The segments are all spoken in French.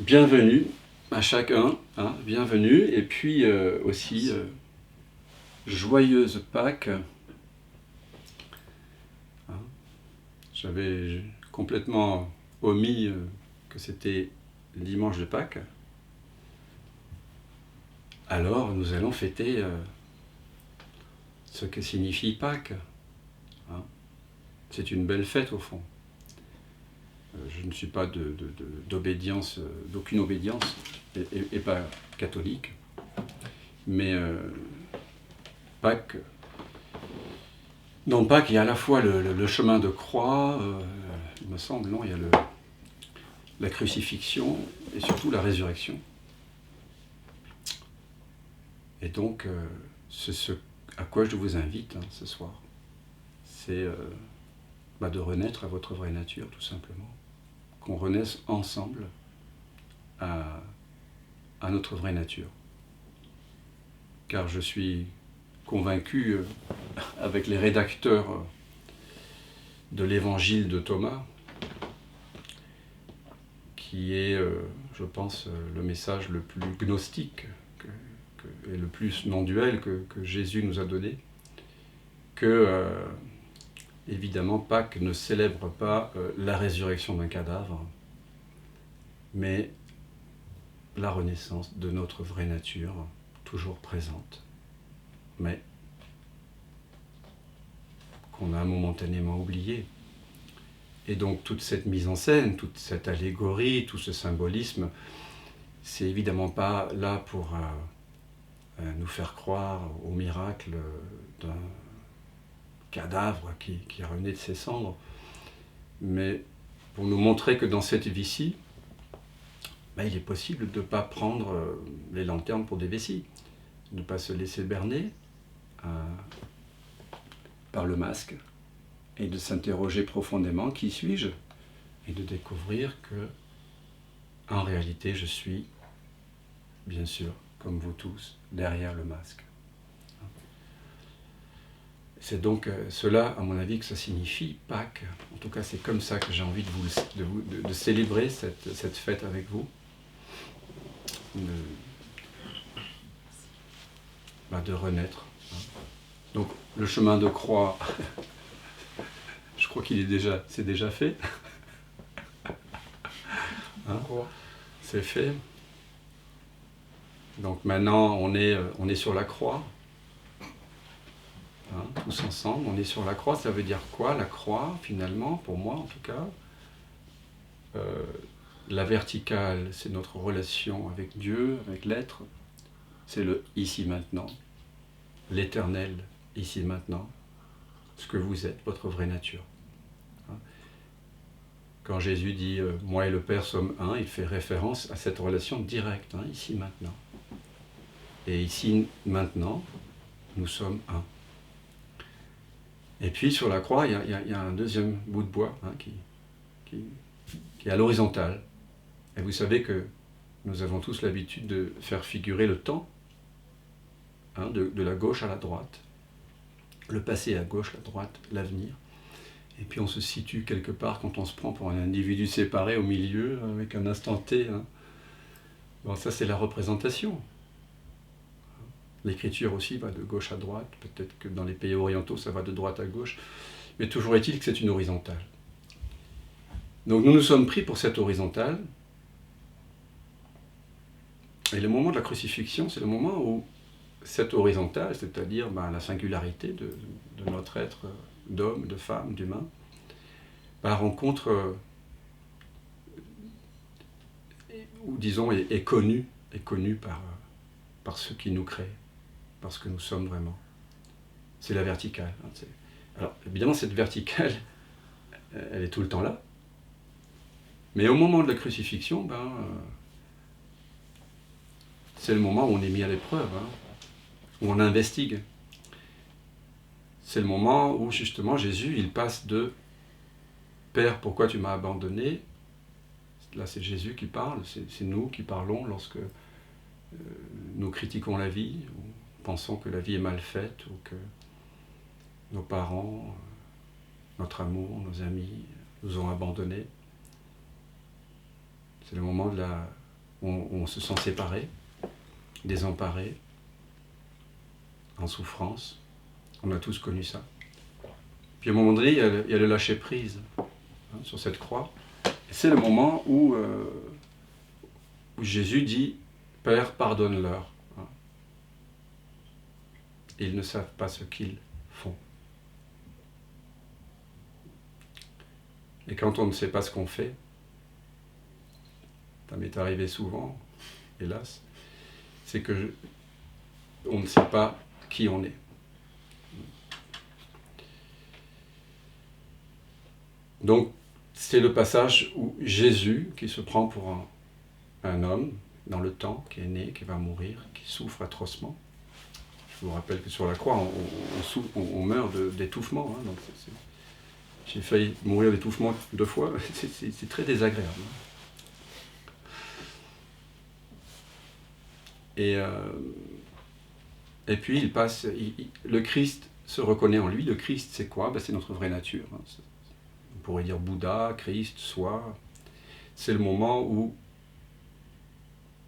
bienvenue à chacun, hein, bienvenue, et puis aussi joyeuse Pâques. Hein. J'avais complètement omis que c'était dimanche de Pâques. Alors nous allons fêter ce que signifie Pâques. Hein. C'est une belle fête au fond. Je ne suis pas d'obédience, d'aucune obédience, et pas catholique. Mais Pâques, dans Pâques, il y a à la fois le chemin de croix, il me semble, non, il y a la crucifixion et surtout la résurrection. Et donc, c'est ce à quoi je vous invite ce soir. C'est de renaître à votre vraie nature, tout simplement. Qu'on renaisse ensemble à notre vraie nature. Car je suis convaincu, avec les rédacteurs de l'évangile de Thomas, qui est, je pense, le message le plus gnostique et le plus non-duel que Jésus nous a donné, que, évidemment, Pâques ne célèbre pas la résurrection d'un cadavre, mais la renaissance de notre vraie nature, toujours présente, mais qu'on a momentanément oubliée. Et donc toute cette mise en scène, toute cette allégorie, tout ce symbolisme, c'est évidemment pas là pour nous faire croire au miracle d'un cadavre qui renaît de ses cendres, mais pour nous montrer que dans cette vie-ci, il est possible de ne pas prendre les lanternes pour des vessies, de ne pas se laisser berner par le masque, et de s'interroger profondément, qui suis-je? Et de découvrir que, en réalité, je suis, bien sûr, comme vous tous, derrière le masque. C'est donc cela, à mon avis, que ça signifie Pâques. En tout cas, c'est comme ça que j'ai envie de célébrer cette fête avec vous. De renaître. Donc, le chemin de croix, je crois c'est déjà fait. Hein, c'est fait. Donc maintenant, on est sur la croix. Hein, tous ensemble, on est sur la croix. Ça veut dire quoi, la croix, finalement, pour moi en tout cas? La verticale, c'est notre relation avec Dieu, avec l'être. C'est le ici-maintenant. L'éternel, ici-maintenant. Ce que vous êtes, votre vraie nature. Quand Jésus dit « Moi et le Père sommes un », il fait référence à cette relation directe, ici, maintenant. Et ici, maintenant, nous sommes un. Et puis, sur la croix, il y a un deuxième bout de bois qui est à l'horizontale. Et vous savez que nous avons tous l'habitude de faire figurer le temps, de la gauche à la droite, le passé à gauche, la droite, l'avenir. Et puis on se situe quelque part quand on se prend pour un individu séparé au milieu, avec un instant T. Bon, ça c'est la représentation. L'écriture aussi va de gauche à droite, peut-être que dans les pays orientaux ça va de droite à gauche, mais toujours est-il que c'est une horizontale. Donc nous nous sommes pris pour cette horizontale, et le moment de la crucifixion, c'est le moment où cette horizontale, c'est-à-dire la singularité de notre être d'homme, de femme, d'humain, rencontre, ou disons, est connue par ceux qui nous créent, par ce que nous sommes vraiment. C'est la verticale. Alors, évidemment, cette verticale, elle est tout le temps là, mais au moment de la crucifixion, c'est le moment où on est mis à l'épreuve, où on investigue. C'est le moment où, justement, Jésus, il passe de « Père, pourquoi tu m'as abandonné ?» Là, c'est Jésus qui parle, c'est nous qui parlons lorsque nous critiquons la vie, ou pensons que la vie est mal faite, ou que nos parents, notre amour, nos amis nous ont abandonnés. C'est le moment de on se sent séparé, désemparé, en souffrance. On a tous connu ça. Puis à un moment donné, il y a le lâcher-prise sur cette croix. Et c'est le moment où Jésus dit « Père, pardonne-leur. » Ils ne savent pas ce qu'ils font. Et quand on ne sait pas ce qu'on fait, ça m'est arrivé souvent, hélas, c'est que on ne sait pas qui on est. Donc, c'est le passage où Jésus, qui se prend pour un homme dans le temps, qui est né, qui va mourir, qui souffre atrocement. Je vous rappelle que sur la croix, on meurt d'étouffement. Donc j'ai failli mourir d'étouffement 2 fois, c'est très désagréable. Et puis il passe, le Christ se reconnaît en lui. Le Christ, c'est quoi? C'est notre vraie nature. On pourrait dire Bouddha, Christ, soi. C'est le moment où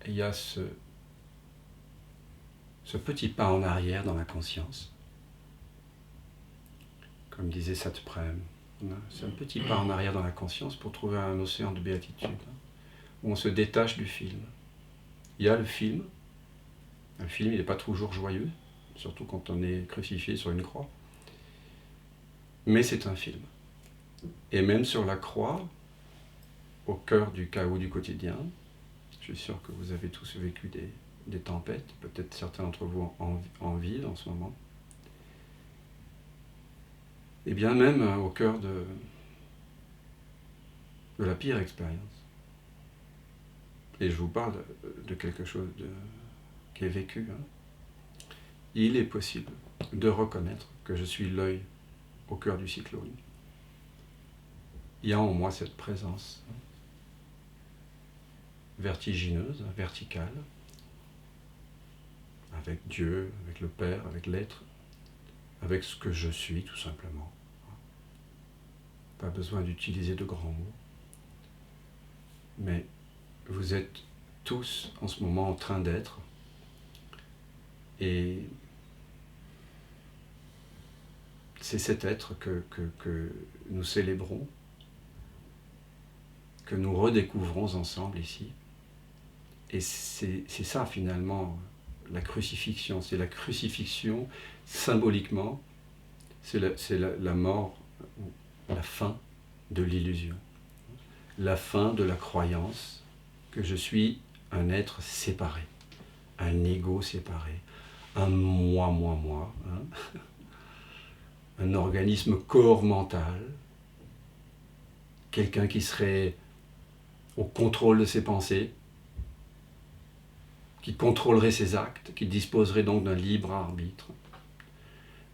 il y a ce petit pas en arrière dans la conscience. Comme disait Satprem, c'est un petit pas en arrière dans la conscience pour trouver un océan de béatitude, où on se détache du film. Il y a le film. Un film, il n'est pas toujours joyeux, surtout quand on est crucifié sur une croix. Mais c'est un film. Et même sur la croix, au cœur du chaos du quotidien, je suis sûr que vous avez tous vécu des tempêtes, peut-être certains d'entre vous en vivent en ce moment. Et bien même au cœur de la pire expérience. Et je vous parle de quelque chose qui est vécu. Il est possible de reconnaître que je suis l'œil au cœur du cyclone. Il y a en moi cette présence vertigineuse, verticale, avec Dieu, avec le Père, avec l'être, avec ce que je suis tout simplement. Pas besoin d'utiliser de grands mots. Mais vous êtes tous en ce moment en train d'être, et c'est cet être que nous célébrons, que nous redécouvrons ensemble ici. Et c'est ça finalement la crucifixion. C'est la crucifixion symboliquement, c'est la mort, la fin de l'illusion, la fin de la croyance que je suis un être séparé, un ego séparé, un moi, un organisme corps mental, quelqu'un qui serait au contrôle de ses pensées, qui contrôlerait ses actes, qui disposerait donc d'un libre arbitre,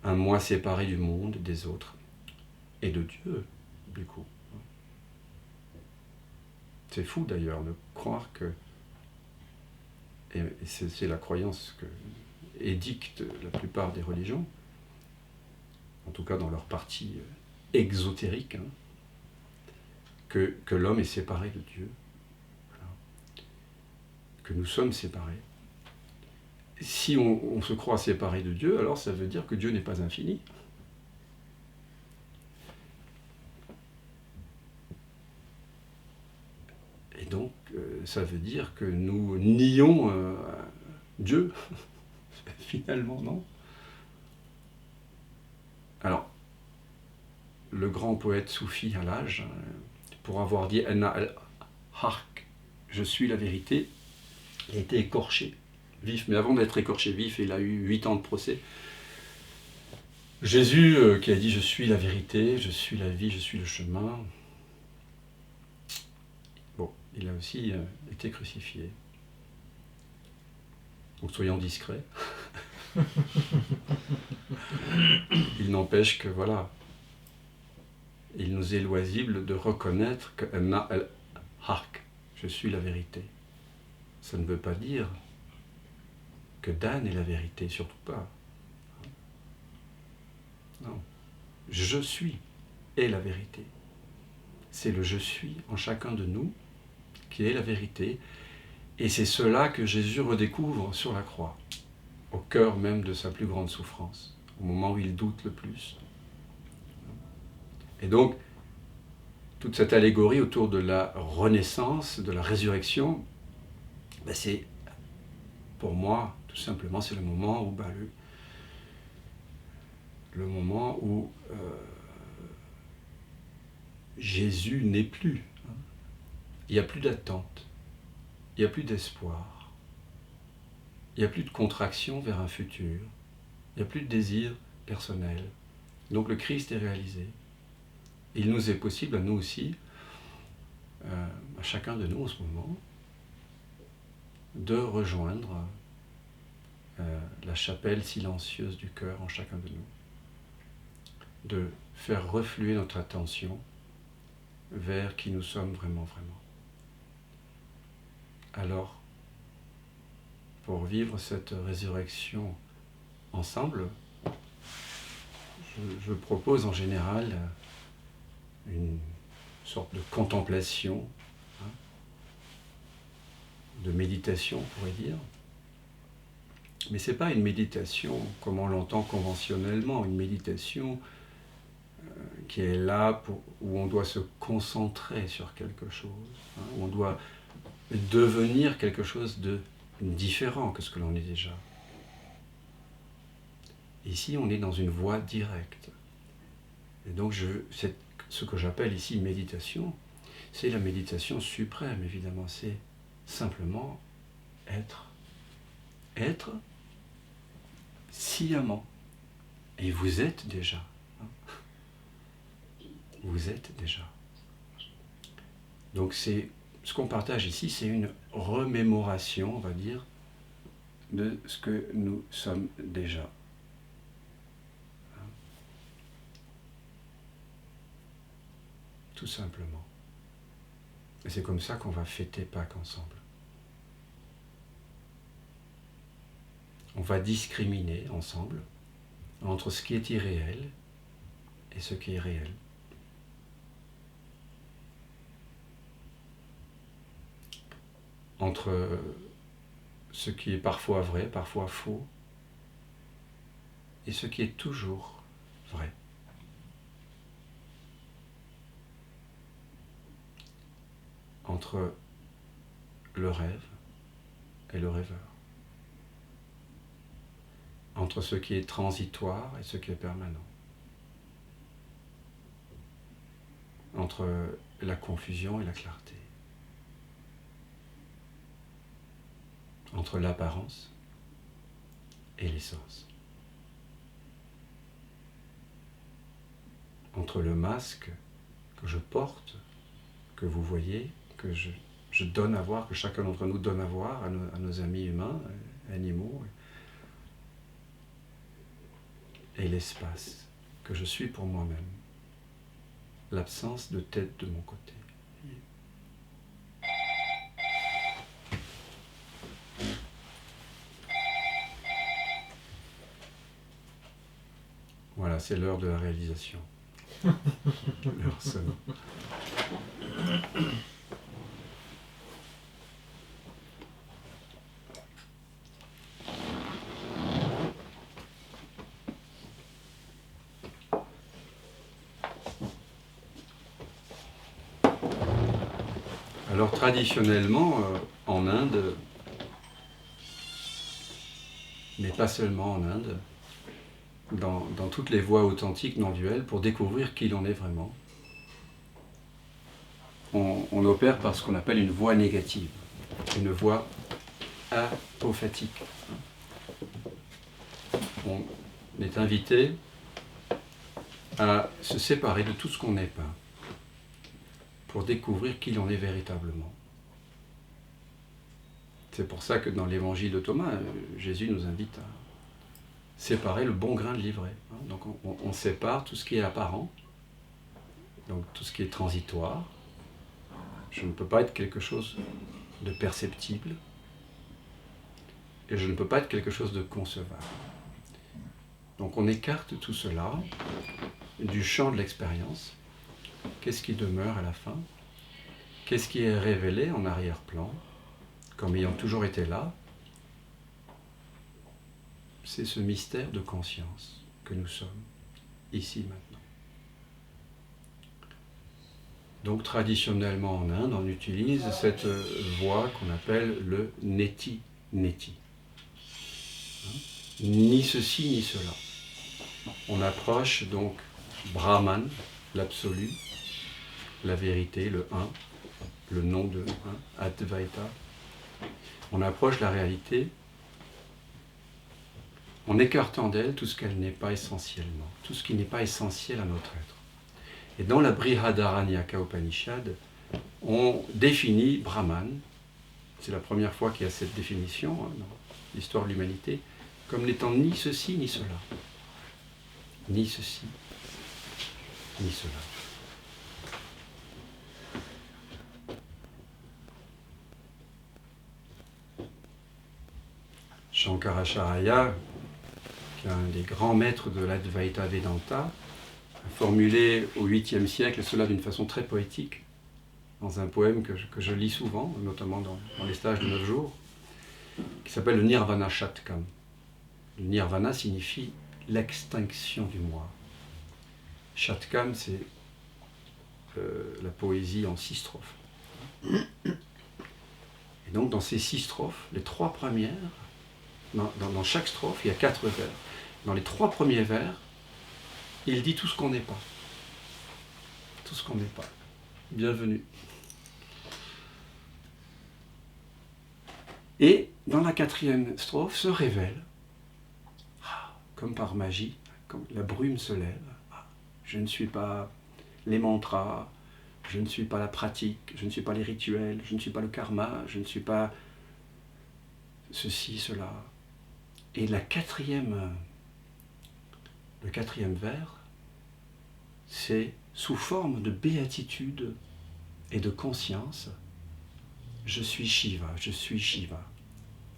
un moi séparé du monde, des autres, et de Dieu, du coup. C'est fou d'ailleurs de croire que, et c'est la croyance que édictent la plupart des religions, en tout cas dans leur partie exotérique, que l'homme est séparé de Dieu, que nous sommes séparés. Si on se croit séparé de Dieu, alors ça veut dire que Dieu n'est pas infini. Et donc, ça veut dire que nous nions Dieu. Finalement, non. Alors, le grand poète soufi Halaj, pour avoir dit « Anna al-Haq », je suis la vérité, il a été écorché vif. Mais avant d'être écorché vif, il a eu 8 ans de procès. Jésus qui a dit « Je suis la vérité, je suis la vie, je suis le chemin ». Bon, il a aussi été crucifié. Donc soyons discrets. Il n'empêche que voilà, il nous est loisible de reconnaître que Anna al-Haq, je suis la vérité. Ça ne veut pas dire que Dan est la vérité, surtout pas. Non. Je suis est la vérité. C'est le je suis en chacun de nous qui est la vérité. Et c'est cela que Jésus redécouvre sur la croix, au cœur même de sa plus grande souffrance, au moment où il doute le plus. Et donc, toute cette allégorie autour de la renaissance, de la résurrection, ben c'est, pour moi, tout simplement, c'est le moment où, le moment où Jésus n'est plus. Il n'y a plus d'attente, il n'y a plus d'espoir, il n'y a plus de contraction vers un futur, il n'y a plus de désir personnel. Donc le Christ est réalisé. Il nous est possible, à nous aussi, à chacun de nous en ce moment, de rejoindre la chapelle silencieuse du cœur en chacun de nous, de faire refluer notre attention vers qui nous sommes vraiment, vraiment. Alors, pour vivre cette résurrection ensemble, je propose en général une sorte de contemplation, de méditation, on pourrait dire. Mais ce n'est pas une méditation comme on l'entend conventionnellement, une méditation qui est là où on doit se concentrer sur quelque chose, où on doit devenir quelque chose de différent que ce que l'on est déjà. Ici, on est dans une voie directe. Et donc, ce que j'appelle ici méditation, c'est la méditation suprême, évidemment. C'est simplement être. Être sciemment. Et vous êtes déjà. Vous êtes déjà. Donc, ce qu'on partage ici, c'est une remémoration, on va dire, de ce que nous sommes déjà. Tout simplement. Et c'est comme ça qu'on va fêter Pâques ensemble. On va discriminer ensemble entre ce qui est irréel et ce qui est réel. Entre ce qui est parfois vrai, parfois faux, et ce qui est toujours vrai. Entre le rêve et le rêveur. Entre ce qui est transitoire et ce qui est permanent. Entre la confusion et la clarté. Entre l'apparence et l'essence. Entre le masque que je porte, que vous voyez, que je donne à voir, que chacun d'entre nous donne à voir à nos amis humains, animaux, et l'espace que je suis pour moi-même, l'absence de tête de mon côté. Voilà, c'est l'heure de la réalisation. L'heure sonne. Alors traditionnellement, en Inde, mais pas seulement en Inde, dans toutes les voies authentiques non duelles, pour découvrir qui l'on est vraiment, on opère par ce qu'on appelle une voie négative, une voie apophatique. On est invité à se séparer de tout ce qu'on n'est pas, pour découvrir qui l'on est véritablement. C'est pour ça que dans l'évangile de Thomas, Jésus nous invite à séparer le bon grain de l'ivraie. Donc on sépare tout ce qui est apparent, donc tout ce qui est transitoire. Je ne peux pas être quelque chose de perceptible, et je ne peux pas être quelque chose de concevable. Donc on écarte tout cela du champ de l'expérience. Qu'est-ce qui demeure à la fin? Qu'est-ce qui est révélé en arrière-plan? comme ayant toujours été là, c'est ce mystère de conscience que nous sommes, ici, maintenant. Donc traditionnellement en Inde, on utilise cette voie qu'on appelle le neti-neti. Ni ceci ni cela. On approche donc Brahman, l'absolu, la vérité, le un, le nom de un, Advaita. On approche la réalité en écartant d'elle tout ce qu'elle n'est pas essentiellement, tout ce qui n'est pas essentiel à notre être. Et dans la Brihadaranyaka Upanishad, on définit Brahman, c'est la première fois qu'il y a cette définition dans l'histoire de l'humanité, comme n'étant ni ceci ni cela. Ni ceci, ni cela. Shankaracharya, qui est un des grands maîtres de l'Advaita Vedanta, a formulé au 8e siècle cela d'une façon très poétique, dans un poème que je lis souvent, notamment dans les stages de 9 jours, qui s'appelle le Nirvana Shatkam. Le Nirvana signifie l'extinction du moi. Shatkam, c'est la poésie en 6 strophes. Et donc dans ces 6 strophes, les 3 premières, dans chaque strophe, il y a 4 vers. Dans les 3 premiers vers, il dit tout ce qu'on n'est pas. Tout ce qu'on n'est pas. Bienvenue. Et dans la 4e strophe se révèle, comme par magie, comme la brume se lève, je ne suis pas les mantras, je ne suis pas la pratique, je ne suis pas les rituels, je ne suis pas le karma, je ne suis pas ceci, cela. Et le 4e vers, c'est sous forme de béatitude et de conscience, je suis Shiva, je suis Shiva.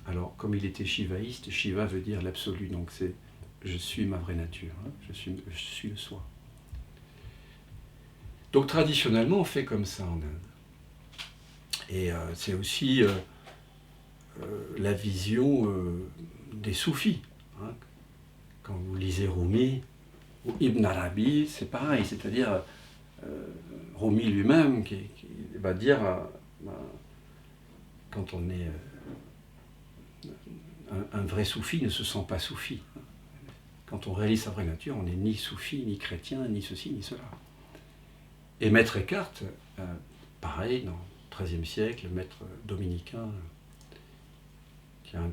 Alors, comme il était shivaïste, Shiva veut dire l'absolu, donc c'est je suis ma vraie nature, hein, je suis le soi. Donc traditionnellement, on fait comme ça en Inde. Et c'est aussi la vision des soufis. Hein. Quand vous lisez Rumi ou Ibn Arabi, c'est pareil, c'est-à-dire Rumi lui-même qui va dire quand on est un vrai soufi ne se sent pas soufi. Quand on réalise sa vraie nature, on n'est ni soufi, ni chrétien, ni ceci, ni cela. Et Maître Eckhart, pareil, dans le XIIIe siècle, le maître dominicain, qui est un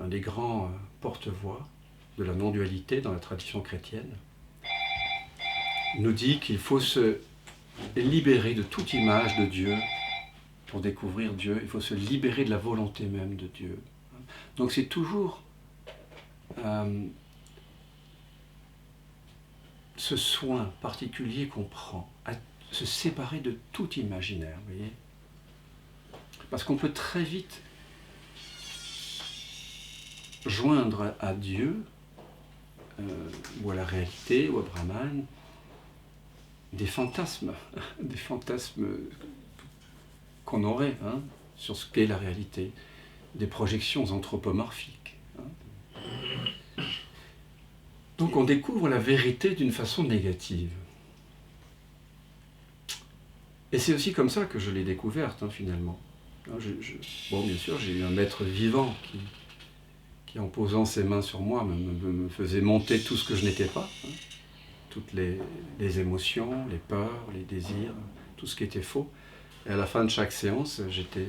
des grands porte-voix de la non-dualité dans la tradition chrétienne, nous dit qu'il faut se libérer de toute image de Dieu pour découvrir Dieu, il faut se libérer de la volonté même de Dieu. Donc c'est toujours ce soin particulier qu'on prend à se séparer de tout imaginaire, vous voyez ? Parce qu'on peut très vite joindre à Dieu, ou à la réalité, ou à Brahman, des fantasmes qu'on aurait sur ce qu'est la réalité, des projections anthropomorphiques. Donc on découvre la vérité d'une façon négative. Et c'est aussi comme ça que je l'ai découverte, finalement. Bon, bien sûr, j'ai eu un maître vivant qui en posant ses mains sur moi, me faisait monter tout ce que je n'étais pas. Toutes les émotions, les peurs, les désirs, tout ce qui était faux. Et à la fin de chaque séance, j'étais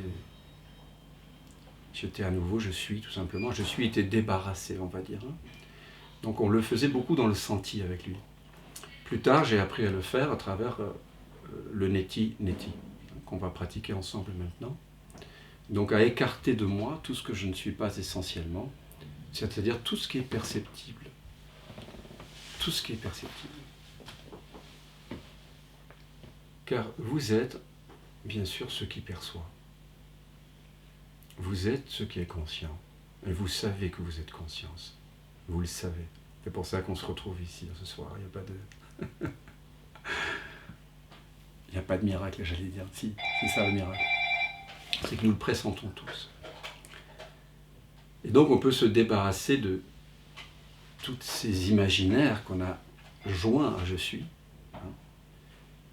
à nouveau, je suis tout simplement, était débarrassé, on va dire. Donc on le faisait beaucoup dans le senti avec lui. Plus tard, j'ai appris à le faire à travers le neti-neti, qu'on va pratiquer ensemble maintenant. Donc à écarter de moi tout ce que je ne suis pas essentiellement, c'est-à-dire tout ce qui est perceptible. Tout ce qui est perceptible. Car vous êtes, bien sûr, ce qui perçoit. Vous êtes ce qui est conscient. Et vous savez que vous êtes conscience. Vous le savez. C'est pour ça qu'on se retrouve ici ce soir. Il n'y a pas de... Il n'y a pas de miracle, j'allais dire. Si, c'est ça le miracle. c'est que nous le pressentons tous. Et donc on peut se débarrasser de tous ces imaginaires qu'on a joints à je suis.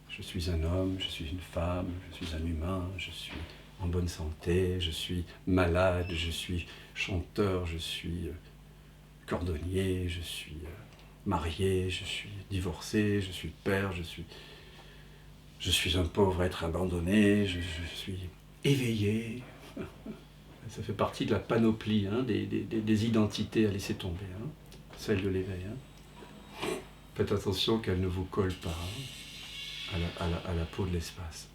Je suis un homme, je suis une femme, je suis un humain, je suis en bonne santé, je suis malade, je suis chanteur, je suis cordonnier, je suis marié, je suis divorcé, je suis père, je suis un pauvre être abandonné, je suis éveillé. Ça fait partie de la panoplie des identités à laisser tomber, celle de l'éveil. Faites attention qu'elle ne vous colle pas à la peau de l'espace.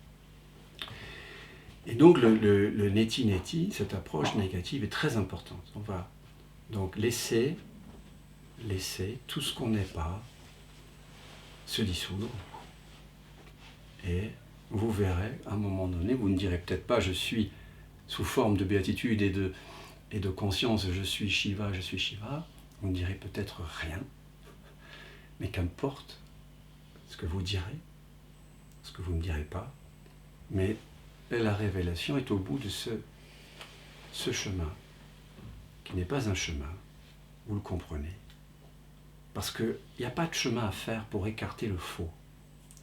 Et donc le neti-neti, cette approche négative est très importante. On va donc laisser tout ce qu'on n'est pas se dissoudre. Et vous verrez, à un moment donné, vous ne direz peut-être pas « je suis sous forme de béatitude et de conscience, je suis Shiva, je suis Shiva », vous ne direz peut-être rien, mais qu'importe ce que vous direz, ce que vous ne direz pas, mais la révélation est au bout de ce chemin, qui n'est pas un chemin, vous le comprenez, parce qu'il n'y a pas de chemin à faire pour écarter le faux.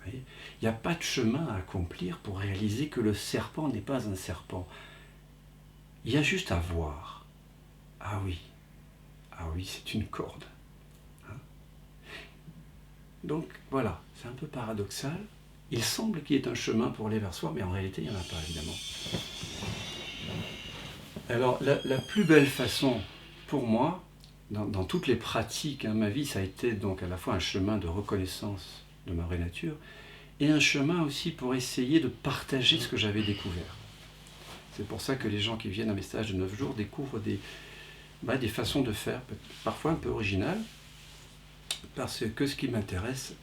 Il n'y a pas de chemin à accomplir pour réaliser que le serpent n'est pas un serpent. Il y a juste à voir. Ah oui, c'est une corde. Donc voilà, c'est un peu paradoxal. Il semble qu'il y ait un chemin pour aller vers soi, mais en réalité, il n'y en a pas, évidemment. Alors, la plus belle façon, pour moi, dans toutes les pratiques, ma vie, ça a été donc à la fois un chemin de reconnaissance de ma vraie nature, et un chemin aussi pour essayer de partager ce que j'avais découvert. C'est pour ça que les gens qui viennent à mes stages de 9 jours découvrent des façons de faire, parfois un peu originales, parce que ce qui m'intéresse,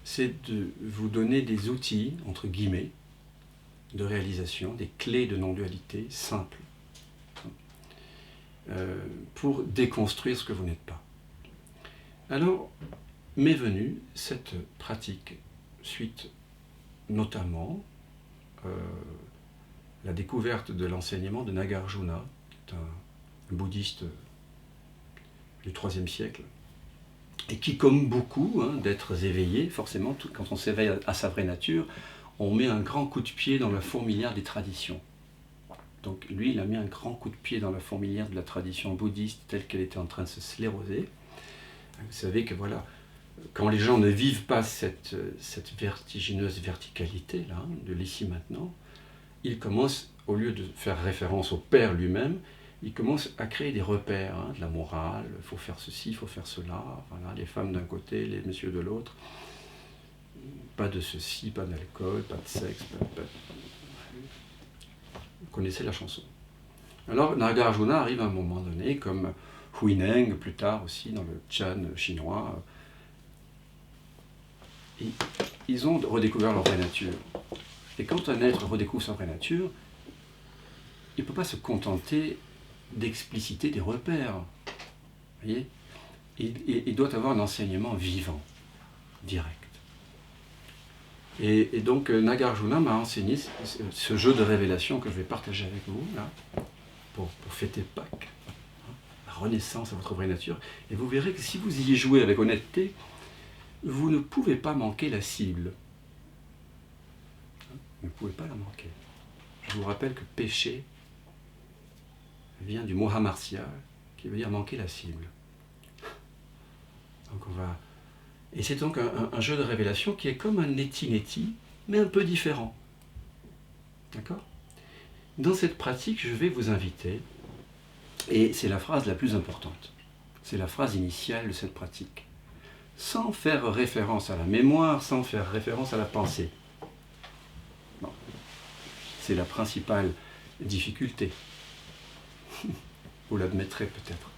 c'est de vous donner des outils, entre guillemets, de réalisation, des clés de non-dualité simples, pour déconstruire ce que vous n'êtes pas. Alors, m'est venue cette pratique, suite notamment la découverte de l'enseignement de Nagarjuna, qui est un bouddhiste du IIIe siècle, et qui, comme beaucoup d'êtres éveillés, forcément, quand on s'éveille à sa vraie nature, on met un grand coup de pied dans la fourmilière des traditions. Donc lui, il a mis un grand coup de pied dans la fourmilière de la tradition bouddhiste telle qu'elle était en train de se scléroser. Vous savez que voilà, quand les gens ne vivent pas cette vertigineuse verticalité là, de l'ici maintenant, ils commencent, au lieu de faire référence au Père lui-même, ils commencent à créer des repères, de la morale, il faut faire ceci, il faut faire cela, voilà, les femmes d'un côté, les messieurs de l'autre, pas de ceci, pas d'alcool, pas de sexe, pas... Vous connaissez la chanson. Alors Nagarjuna arrive à un moment donné, comme Huineng, plus tard aussi dans le Chan chinois, ils ont redécouvert leur vraie nature. Et quand un être redécouvre sa vraie nature, il ne peut pas se contenter d'expliciter des repères. Vous voyez ? Il doit avoir un enseignement vivant, direct. Et donc Nagarjuna m'a enseigné ce jeu de révélation que je vais partager avec vous, là, pour fêter Pâques, la renaissance à votre vraie nature. Et vous verrez que si vous y jouez avec honnêteté, vous ne pouvez pas manquer la cible. Vous ne pouvez pas la manquer. Je vous rappelle que péché vient du mot hamartia, qui veut dire manquer la cible. Donc on va... Et c'est donc un jeu de révélation qui est comme un neti-neti, mais un peu différent. D'accord ? Dans cette pratique, je vais vous inviter, et c'est la phrase la plus importante, c'est la phrase initiale de cette pratique, sans faire référence à la mémoire, sans faire référence à la pensée. Bon. C'est la principale difficulté. Vous l'admettrez peut-être.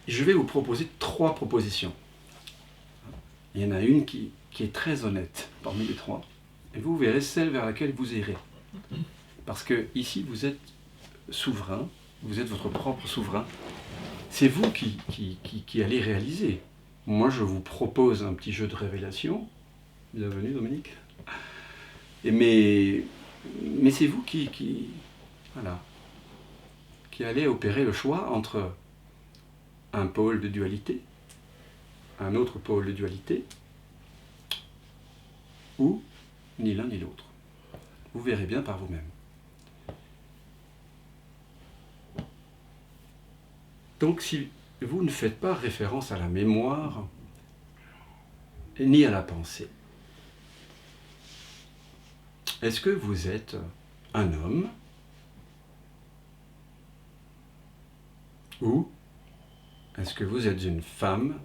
Je vais vous proposer 3 propositions. Il y en a une qui est très honnête parmi les 3. Et vous verrez celle vers laquelle vous irez. Parce que ici, vous êtes souverain, vous êtes votre propre souverain. C'est vous qui allez réaliser. Moi, je vous propose un petit jeu de révélation. Bienvenue, Dominique. Mais Mais c'est vous voilà, qui allez opérer le choix entre un pôle de dualité, un autre pôle de dualité, ou ni l'un ni l'autre. Vous verrez bien par vous-même. Donc si vous ne faites pas référence à la mémoire, ni à la pensée, est-ce que vous êtes un homme ou est-ce que vous êtes une femme ?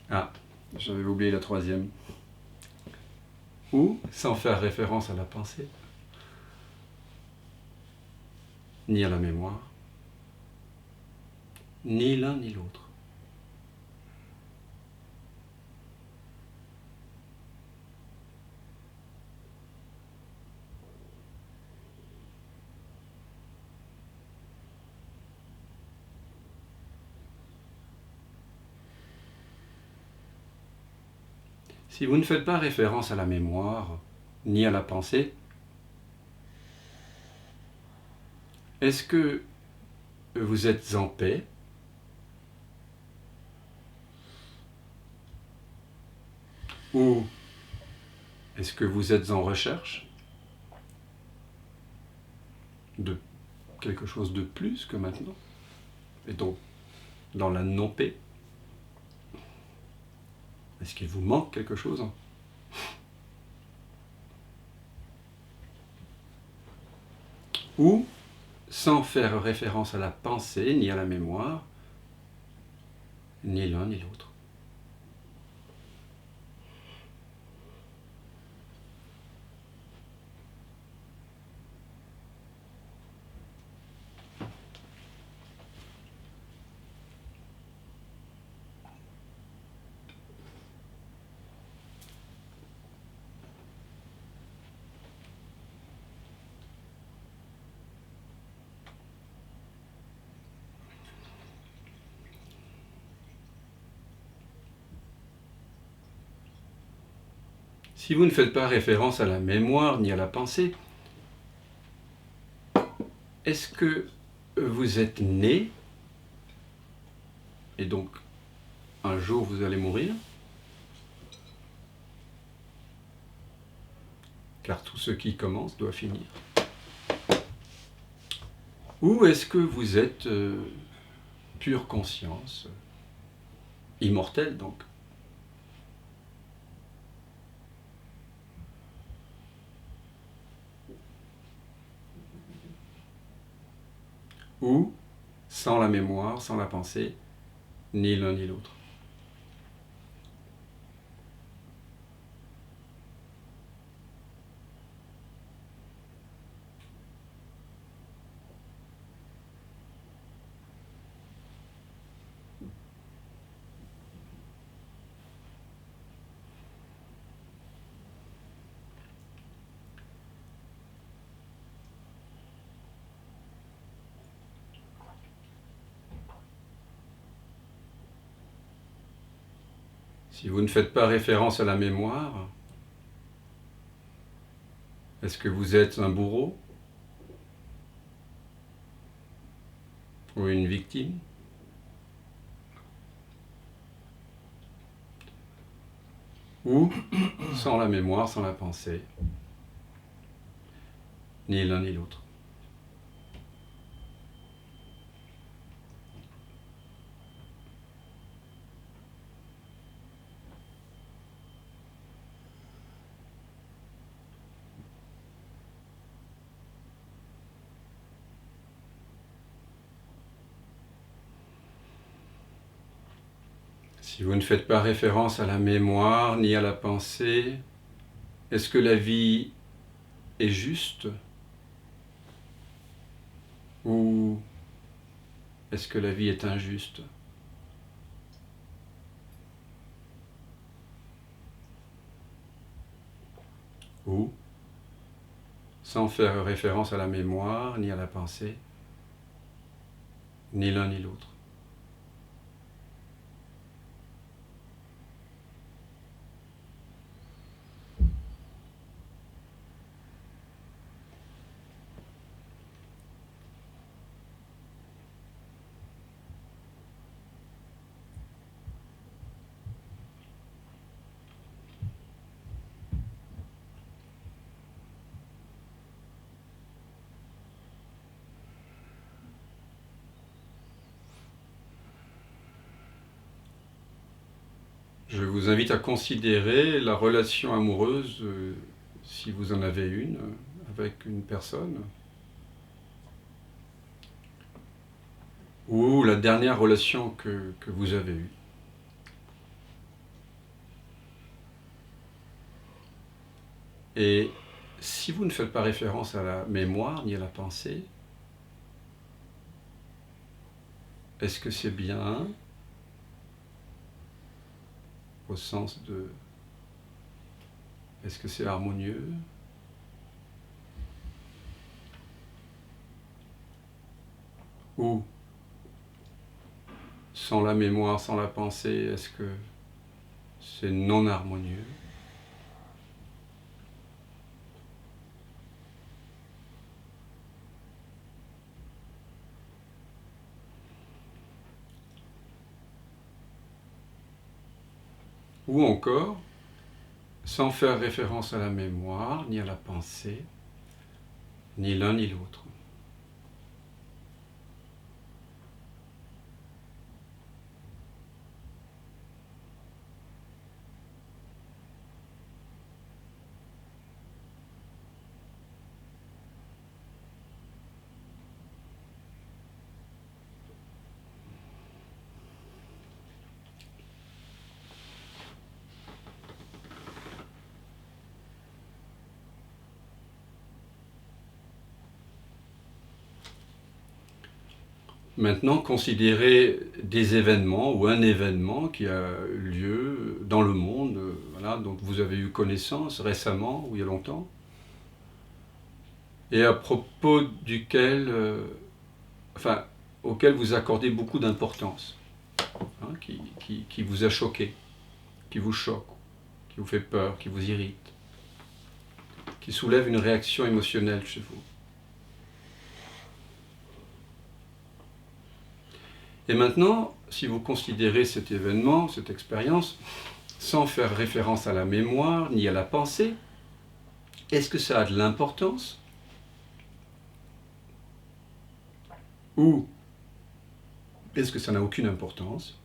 Ah, j'avais oublié la troisième. Ou, sans faire référence à la pensée, ni à la mémoire, ni l'un ni l'autre. Si vous ne faites pas référence à la mémoire, ni à la pensée, est-ce que vous êtes en paix ? Ou est-ce que vous êtes en recherche de quelque chose de plus que maintenant ? Et donc, dans la non-paix, est-ce qu'il vous manque quelque chose ? Ou, sans faire référence à la pensée, ni à la mémoire, ni l'un ni l'autre. Si vous ne faites pas référence à la mémoire ni à la pensée, est-ce que vous êtes né et donc un jour vous allez mourir ? Car tout ce qui commence doit finir. Ou est-ce que vous êtes pure conscience, immortelle donc ? Ou, sans la mémoire, sans la pensée, ni l'un ni l'autre. Si vous ne faites pas référence à la mémoire, est-ce que vous êtes un bourreau ou une victime ? Ou, sans la mémoire, sans la pensée, ni l'un ni l'autre. Si vous ne faites pas référence à la mémoire ni à la pensée, est-ce que la vie est juste ? Ou est-ce que la vie est injuste ? Ou, sans faire référence à la mémoire ni à la pensée, ni l'un ni l'autre. Je vous invite à considérer la relation amoureuse, si vous en avez une, avec une personne, ou la dernière relation que vous avez eue. Et si vous ne faites pas référence à la mémoire ni à la pensée, est-ce que c'est bien au sens de... Est-ce que c'est harmonieux? Ou, sans la mémoire, sans la pensée, est-ce que c'est non harmonieux? Ou encore, sans faire référence à la mémoire, ni à la pensée, ni l'un ni l'autre. Maintenant, considérez des événements ou un événement qui a lieu dans le monde, voilà, dont vous avez eu connaissance récemment ou il y a longtemps, et à propos duquel, auquel vous accordez beaucoup d'importance, hein, qui vous a choqué, qui vous choque, qui vous fait peur, qui vous irrite, qui soulève une réaction émotionnelle chez vous. Et maintenant, si vous considérez cet événement, cette expérience, sans faire référence à la mémoire ni à la pensée, est-ce que ça a de l'importance? Ou est-ce que ça n'a aucune importance?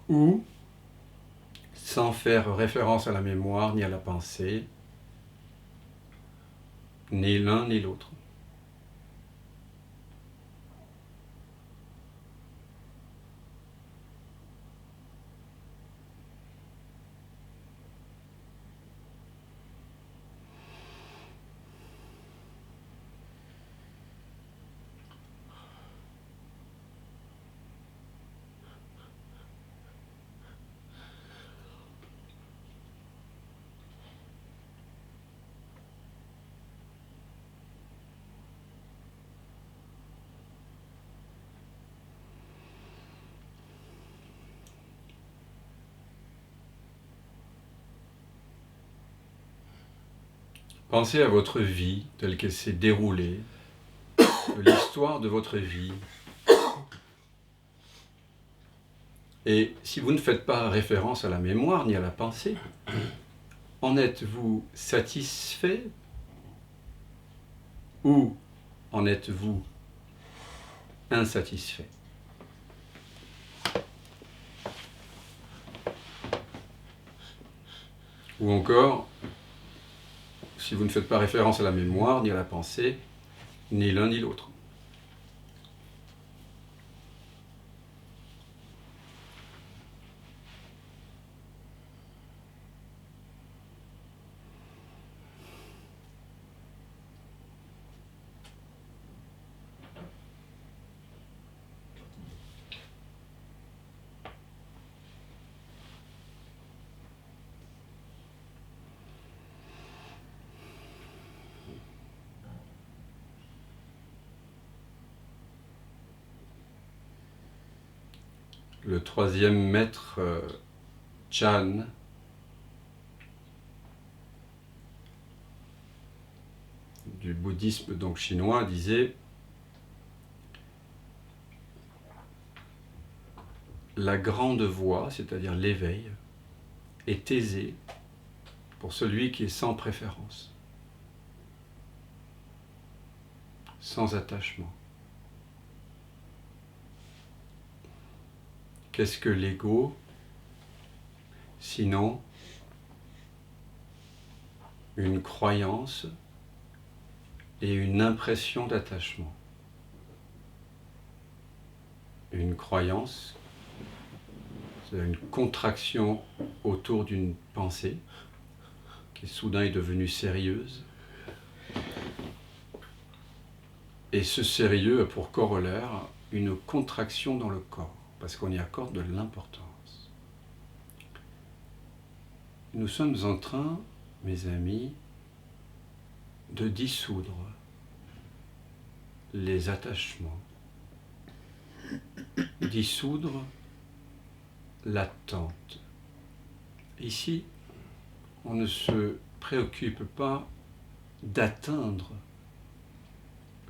Ou, sans faire référence à la mémoire ni à la pensée, ni l'un ni l'autre. Pensez à votre vie telle qu'elle s'est déroulée, l'histoire de votre vie. Et si vous ne faites pas référence à la mémoire ni à la pensée, en êtes-vous satisfait ou en êtes-vous insatisfait? Ou encore, si vous ne faites pas référence à la mémoire ni à la pensée, ni l'un ni l'autre. Le troisième maître, Chan, du bouddhisme donc chinois, disait: la grande voie, c'est-à-dire l'éveil, est aisée pour celui qui est sans préférence, sans attachement. Qu'est-ce que l'ego? Sinon, une croyance et une impression d'attachement. Une croyance, c'est une contraction autour d'une pensée qui soudain est devenue sérieuse. Et ce sérieux a pour corollaire une contraction dans le corps, parce qu'on y accorde de l'importance. Nous sommes en train, mes amis, de dissoudre les attachements, dissoudre l'attente. Ici, on ne se préoccupe pas d'atteindre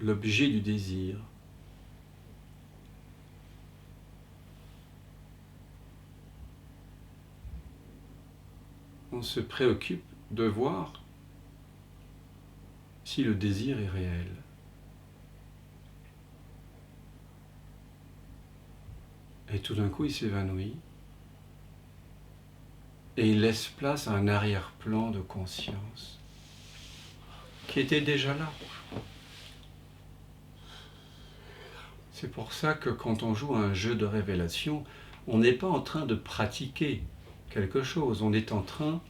l'objet du désir. On se préoccupe de voir si le désir est réel. Et tout d'un coup, il s'évanouit et il laisse place à un arrière-plan de conscience qui était déjà là. C'est pour ça que quand on joue à un jeu de révélation, on n'est pas en train de pratiquer quelque chose, on est en train,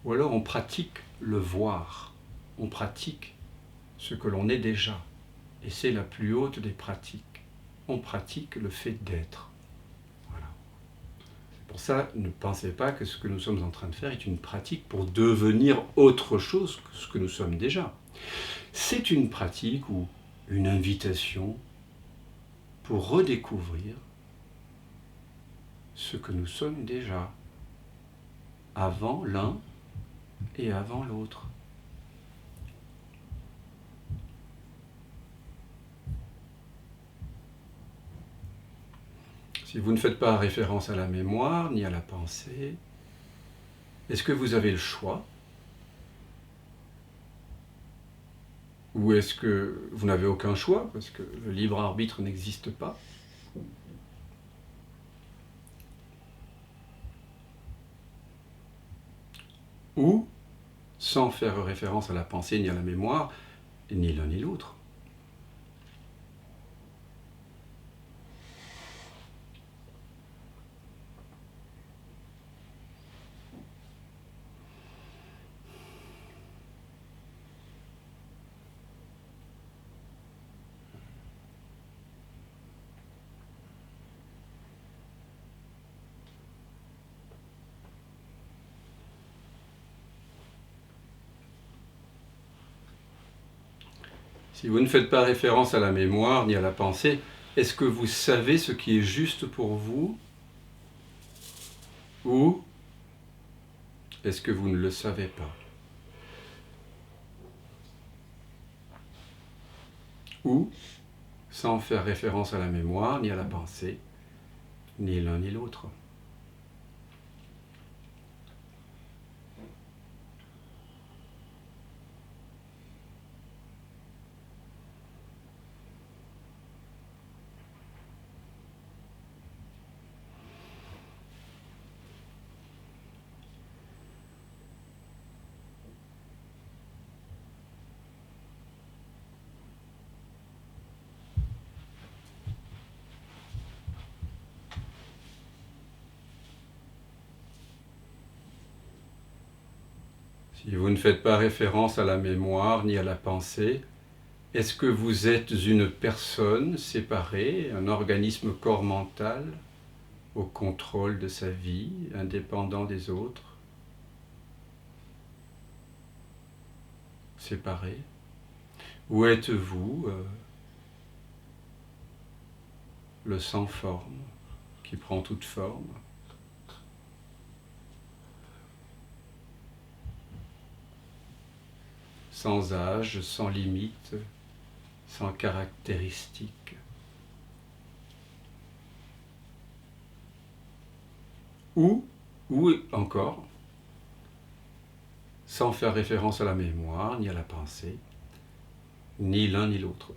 ou alors on pratique le voir, on pratique ce que l'on est déjà, et c'est la plus haute des pratiques. On pratique le fait d'être. Voilà. C'est pour ça, ne pensez pas que ce que nous sommes en train de faire est une pratique pour devenir autre chose que ce que nous sommes déjà. C'est une pratique ou une invitation pour redécouvrir ce que nous sommes déjà, avant l'un et avant l'autre. Si vous ne faites pas référence à la mémoire ni à la pensée, est-ce que vous avez le choix? Ou est-ce que vous n'avez aucun choix, parce que le libre arbitre n'existe pas? Ou, sans faire référence à la pensée ni à la mémoire, ni l'un ni l'autre. Si vous ne faites pas référence à la mémoire ni à la pensée, est-ce que vous savez ce qui est juste pour vous? Ou est-ce que vous ne le savez pas? Ou, sans faire référence à la mémoire ni à la pensée, ni l'un ni l'autre. Si vous ne faites pas référence à la mémoire ni à la pensée, est-ce que vous êtes une personne séparée, un organisme corps mental, au contrôle de sa vie, indépendant des autres, séparé? Ou êtes-vous le sans forme, qui prend toute forme? Sans âge, sans limite, sans caractéristiques. Ou encore, sans faire référence à la mémoire, ni à la pensée, ni l'un ni l'autre.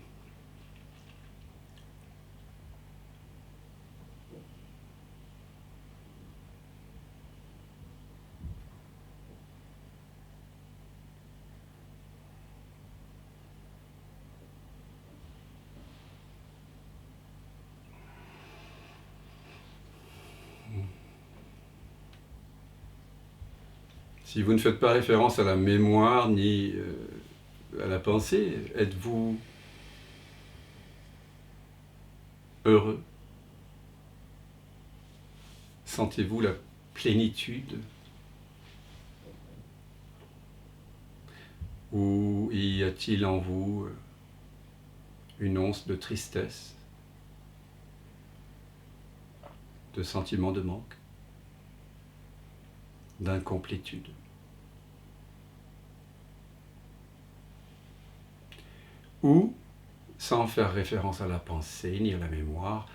Si vous ne faites pas référence à la mémoire ni à la pensée, êtes-vous heureux? Sentez-vous la plénitude? Ou y a-t-il en vous une once de tristesse, de sentiment de manque, d'incomplétude? Ou, sans faire référence à la pensée, ni à la mémoire,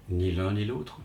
ni l'un ni l'autre.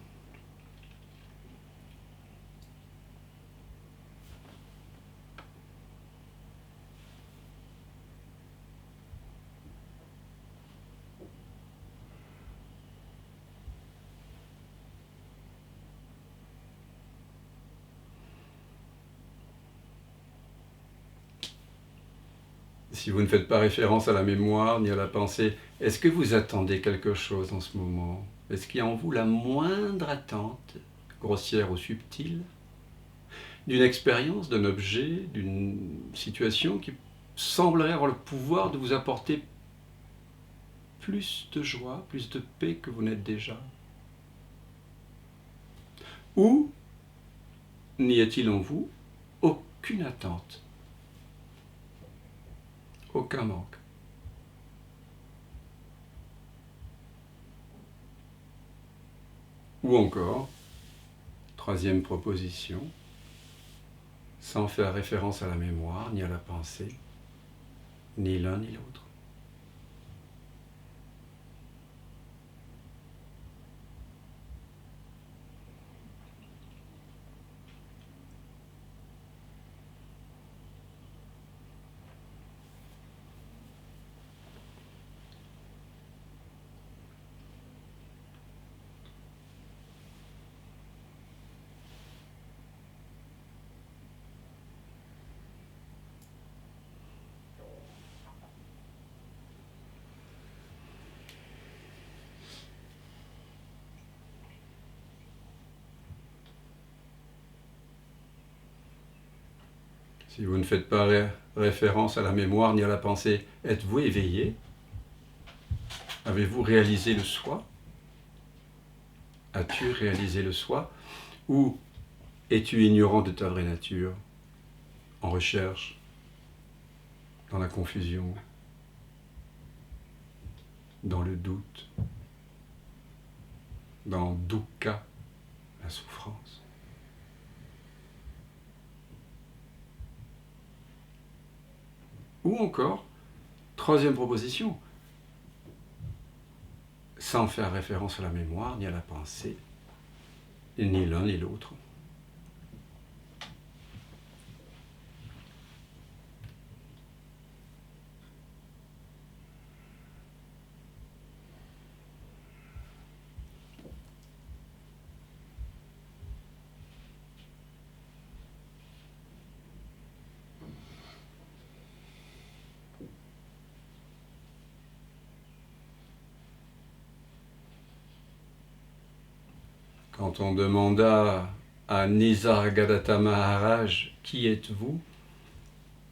Si vous ne faites pas référence à la mémoire ni à la pensée, est-ce que vous attendez quelque chose en ce moment? Est-ce qu'il y a en vous la moindre attente, grossière ou subtile, d'une expérience, d'un objet, d'une situation qui semblerait avoir le pouvoir de vous apporter plus de joie, plus de paix que vous n'êtes déjà? Ou n'y a-t-il en vous aucune attente, aucun manque? Ou encore, troisième proposition, sans faire référence à la mémoire, ni à la pensée, ni l'un ni l'autre. Si vous ne faites pas référence à la mémoire ni à la pensée, êtes-vous éveillé? Avez-vous réalisé le soi? As-tu réalisé le soi? Ou es-tu ignorant de ta vraie nature, en recherche, dans la confusion, dans le doute, dans dukkha, la souffrance? Ou encore, troisième proposition, sans faire référence à la mémoire ni à la pensée, ni l'un ni l'autre. Quand on demanda à Nisargadatta Maharaj « Qui êtes-vous »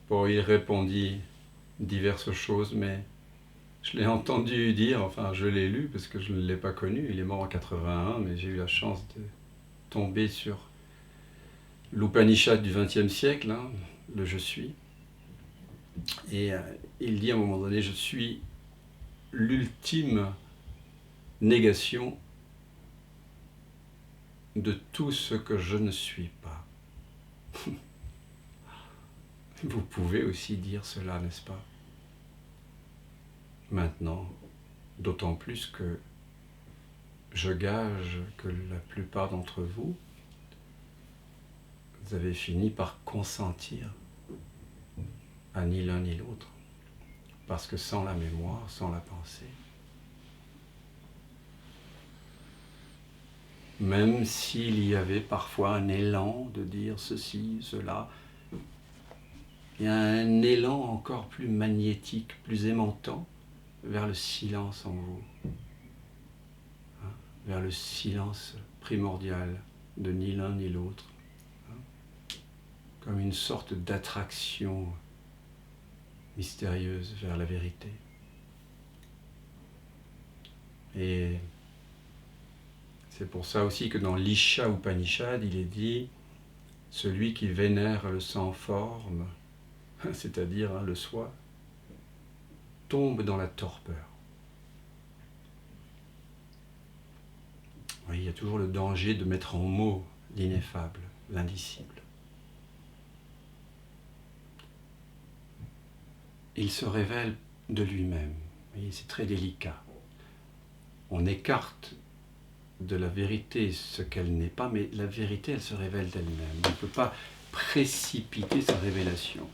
Bon, il répondit diverses choses, mais je l'ai entendu dire, enfin je l'ai lu parce que je ne l'ai pas connu, il est mort en 81, mais j'ai eu la chance de tomber sur l'Upanishad du XXe siècle, hein, le « Je suis ». Et il dit à un moment donné « Je suis l'ultime négation de tout ce que je ne suis pas. » Vous pouvez aussi dire cela, n'est-ce pas? Maintenant, d'autant plus que je gage que la plupart d'entre vous, vous avez fini par consentir à ni l'un ni l'autre, parce que sans la mémoire, sans la pensée, même s'il y avait parfois un élan de dire ceci, cela, il y a un élan encore plus magnétique, plus aimantant vers le silence en vous, hein, vers le silence primordial de ni l'un ni l'autre, hein, comme une sorte d'attraction mystérieuse vers la vérité. Et c'est pour ça aussi que dans l'Isha Upanishad, il est dit « Celui qui vénère le sans forme, c'est-à-dire le soi, tombe dans la torpeur. » Oui, il y a toujours le danger de mettre en mots l'ineffable, l'indicible. Il se révèle de lui-même. C'est très délicat. On écarte de la vérité ce qu'elle n'est pas, mais la vérité, elle se révèle d'elle-même. On ne peut pas précipiter sa révélation.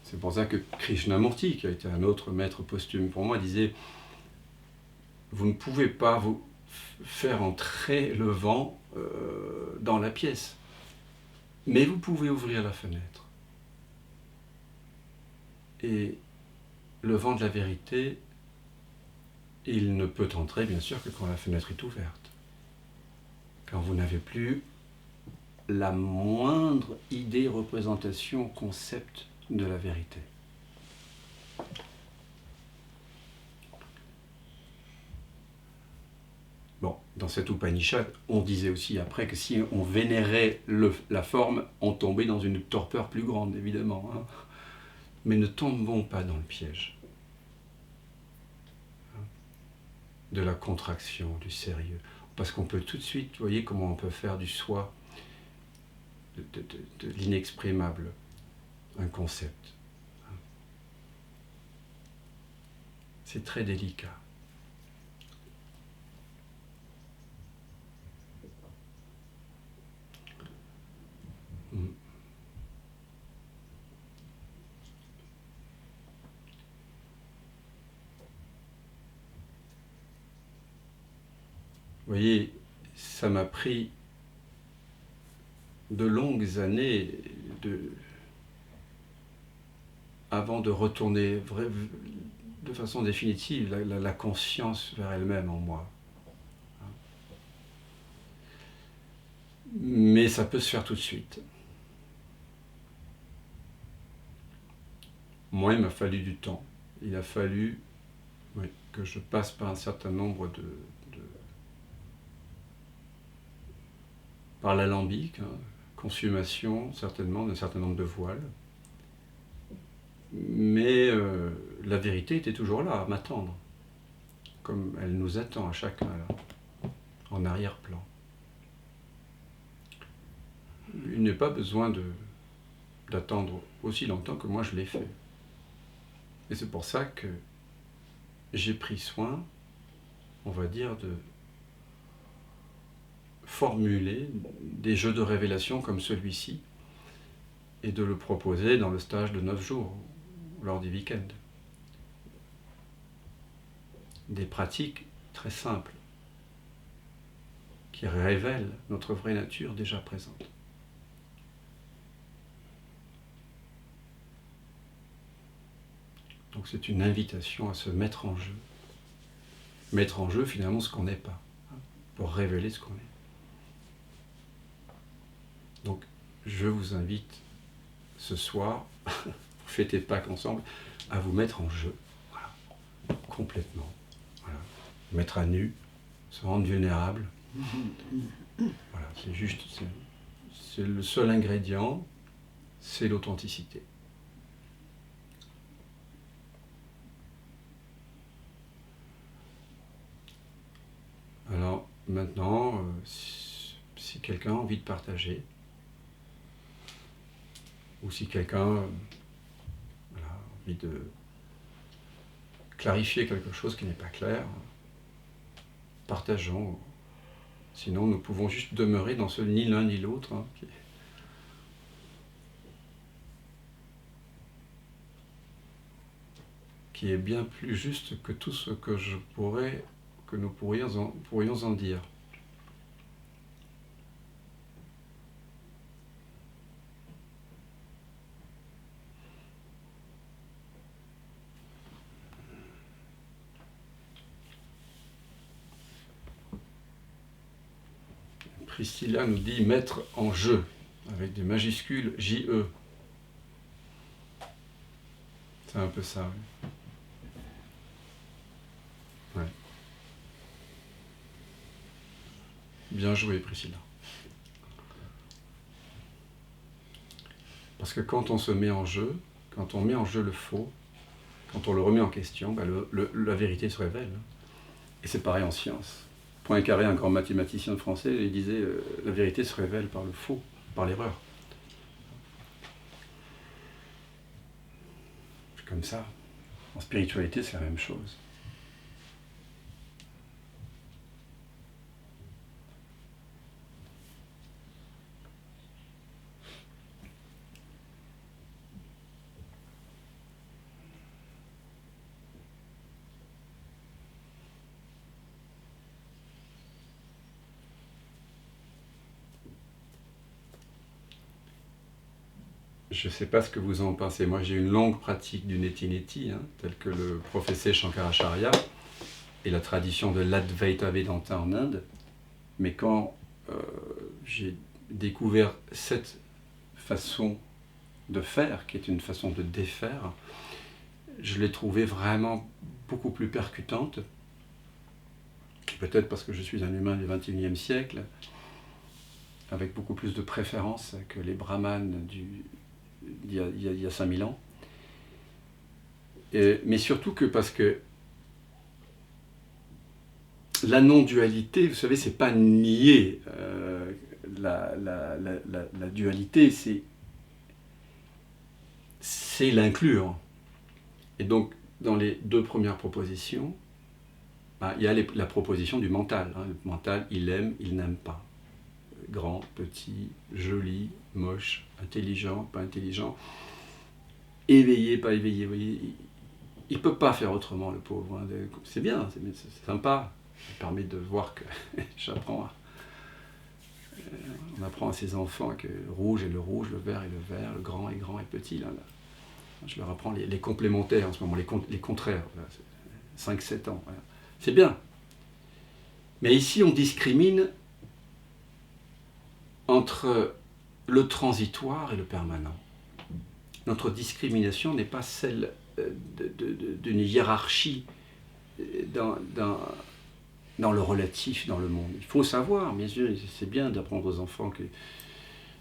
C'est pour ça que Krishnamurti, qui a été un autre maître posthume pour moi, disait « Vous ne pouvez pas vous faire entrer le vent dans la pièce, mais vous pouvez ouvrir la fenêtre. » Et le vent de la vérité, il ne peut entrer, bien sûr, que quand la fenêtre est ouverte. Quand vous n'avez plus la moindre idée, représentation, concept de la vérité. Bon, dans cet Upanishad, on disait aussi après que si on vénérait la forme, on tombait dans une torpeur plus grande, évidemment. Hein. Mais ne tombons pas dans le piège de la contraction, du sérieux. Parce qu'on peut tout de suite, vous voyez comment on peut faire du soi, de l'inexprimable, un concept. C'est très délicat. Vous voyez, ça m'a pris de longues années avant de retourner de façon définitive la conscience vers elle-même en moi. Mais ça peut se faire tout de suite. Moi, il m'a fallu du temps. Il a fallu que je passe par un certain nombre par l'alambic, consommation certainement d'un certain nombre de voiles. Mais la vérité était toujours là, à m'attendre, comme elle nous attend à chacun, là, en arrière-plan. Il n'est pas besoin d'attendre aussi longtemps que moi je l'ai fait. Et c'est pour ça que j'ai pris soin, on va dire, de formuler des jeux de révélation comme celui-ci et de le proposer dans le stage de 9 jours, lors du week-end. Des pratiques très simples qui révèlent notre vraie nature déjà présente. Donc c'est une invitation à se mettre en jeu. Mettre en jeu finalement ce qu'on n'est pas, pour révéler ce qu'on est. Donc je vous invite ce soir, pour fêter Pâques ensemble, à vous mettre en jeu, voilà, complètement. Voilà. Mettre à nu, se rendre vulnérable. Voilà, c'est juste, c'est le seul ingrédient, c'est l'authenticité. Alors maintenant, si quelqu'un a envie de partager, ou si quelqu'un a envie de clarifier quelque chose qui n'est pas clair, partageons. Sinon, nous pouvons juste demeurer dans ce ni l'un ni l'autre, qui est bien plus juste que tout ce que nous pourrions en dire. Priscilla nous dit mettre en jeu. avec des majuscules J-E. C'est un peu ça, oui. Ouais. Bien joué, Priscilla. Parce que quand on se met en jeu, quand on met en jeu le faux, quand on le remet en question, ben la vérité se révèle. Et c'est pareil en science. Poincaré, un grand mathématicien français, il disait la vérité se révèle par le faux, par l'erreur. C'est comme ça. En spiritualité, c'est la même chose. Je ne sais pas ce que vous en pensez. Moi, j'ai une longue pratique du neti-neti, telle que le professait Shankaracharya et la tradition de l'Advaita Vedanta en Inde. Mais quand j'ai découvert cette façon de faire, qui est une façon de défaire, je l'ai trouvée vraiment beaucoup plus percutante. Peut-être parce que je suis un humain du XXIe siècle, avec beaucoup plus de préférences que les brahmanes d'il y a 5000 ans. Mais surtout que parce que la non-dualité, vous savez, c'est pas nier la dualité, c'est l'inclure. Et donc, dans les deux premières propositions, il y a la proposition du mental. Le mental, il aime, il n'aime pas. Grand, petit, joli, moche, intelligent, pas intelligent, éveillé, pas éveillé. Vous voyez, il ne peut pas faire autrement, le pauvre. C'est bien, c'est sympa. Ça permet de voir que on apprend à ses enfants que le rouge est le rouge, le vert est le vert, le grand est grand et petit. Là. Je leur apprends les complémentaires en ce moment, les contraires. 5-7 ans. Voilà. C'est bien. Mais ici, on discrimine entre le transitoire et le permanent. Notre discrimination n'est pas celle d'une hiérarchie dans le relatif, dans le monde. Il faut savoir, bien sûr, c'est bien d'apprendre aux enfants que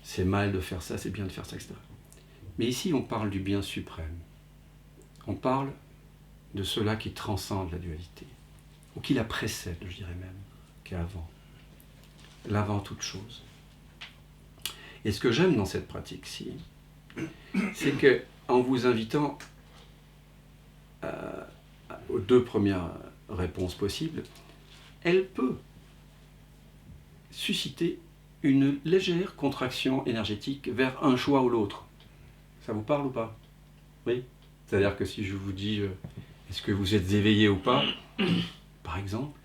c'est mal de faire ça, c'est bien de faire ça, etc. Mais ici, on parle du bien suprême. On parle de cela qui transcende la dualité, ou qui la précède, je dirais même, qui est avant. L'avant toute chose. Et ce que j'aime dans cette pratique-ci, c'est que, en vous invitant aux deux premières réponses possibles, elle peut susciter une légère contraction énergétique vers un choix ou l'autre. Ça vous parle ou pas? Oui. C'est-à-dire que si je vous dis est-ce que vous êtes éveillé ou pas, par exemple,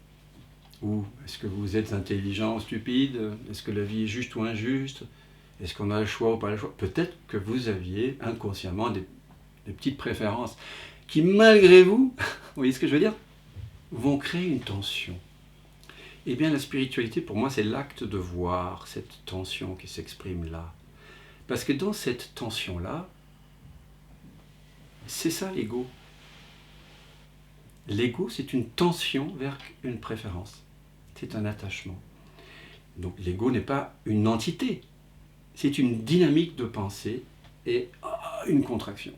ou est-ce que vous êtes intelligent ou stupide, est-ce que la vie est juste ou injuste, est-ce qu'on a le choix ou pas le choix, peut-être que vous aviez inconsciemment des petites préférences qui, malgré vous, vous voyez ce que je veux dire, vont créer une tension. Eh bien, la spiritualité, pour moi, c'est l'acte de voir cette tension qui s'exprime là. Parce que dans cette tension-là, c'est ça l'ego. L'ego, c'est une tension vers une préférence. C'est un attachement. Donc l'ego n'est pas une entité. C'est une dynamique de pensée et une contraction.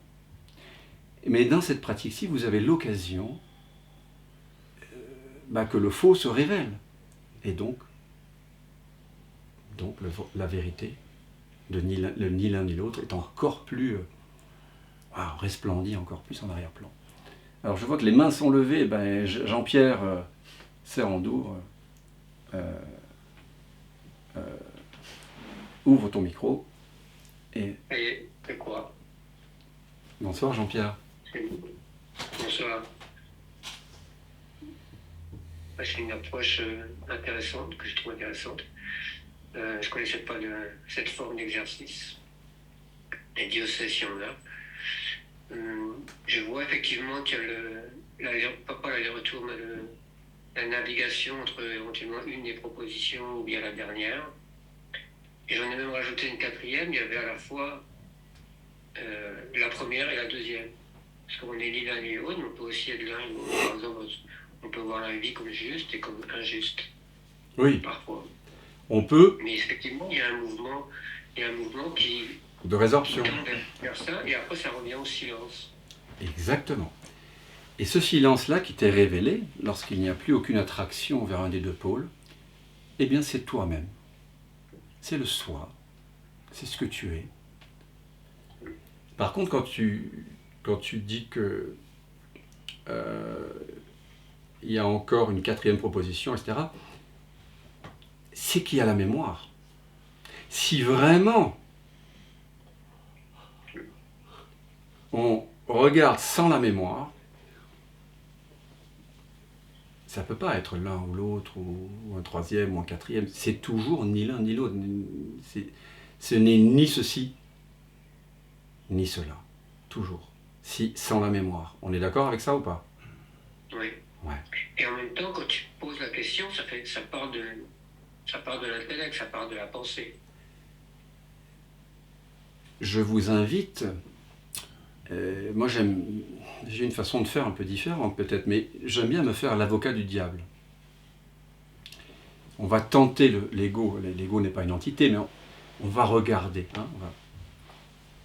Mais dans cette pratique-ci, vous avez l'occasion que le faux se révèle. Et donc la vérité de ni l'un ni l'autre est encore plus resplendit encore plus en arrière-plan. Alors je vois que les mains sont levées, Jean-Pierre Serrandour, ouvre ton micro. Et quoi? Bonsoir Jean-Pierre. Bonsoir. C'est une approche intéressante, que je trouve intéressante. Je ne connaissais pas cette forme d'exercice, les diossessions-là. Je vois effectivement qu'il y a pas l'aller-retour, mais la navigation entre éventuellement une des propositions ou bien la dernière. Et j'en ai même rajouté une quatrième, il y avait à la fois la première et la deuxième. Parce qu'on est ni l'un ni l'autre, mais on peut aussi être l'un et l'autre. Par exemple, on peut voir la vie comme juste et comme injuste, Oui, parfois. on peut, Mais effectivement, il y a un mouvement qui de résorption. tend vers ça, et après ça revient au silence. Exactement. Et ce silence-là qui t'est révélé, lorsqu'il n'y a plus aucune attraction vers un des deux pôles, eh bien c'est toi-même. C'est le soi. C'est ce que tu es. Par contre, quand tu dis que il y a encore une quatrième proposition, etc., c'est qu'il y a la mémoire. Si vraiment on regarde sans la mémoire, ça ne peut pas être l'un ou l'autre, ou un troisième, ou un quatrième. C'est toujours ni l'un ni l'autre. Ce n'est ni ceci, ni cela. Toujours. Si, sans la mémoire. On est d'accord avec ça ou pas? Oui. Ouais. Et en même temps, quand tu poses la question, ça part de l'intellect, ça part de la pensée. Je vous invite, moi j'ai une façon de faire un peu différente peut-être, mais j'aime bien me faire l'avocat du diable. On va tenter l'ego. L'ego n'est pas une entité, mais on va regarder. Hein,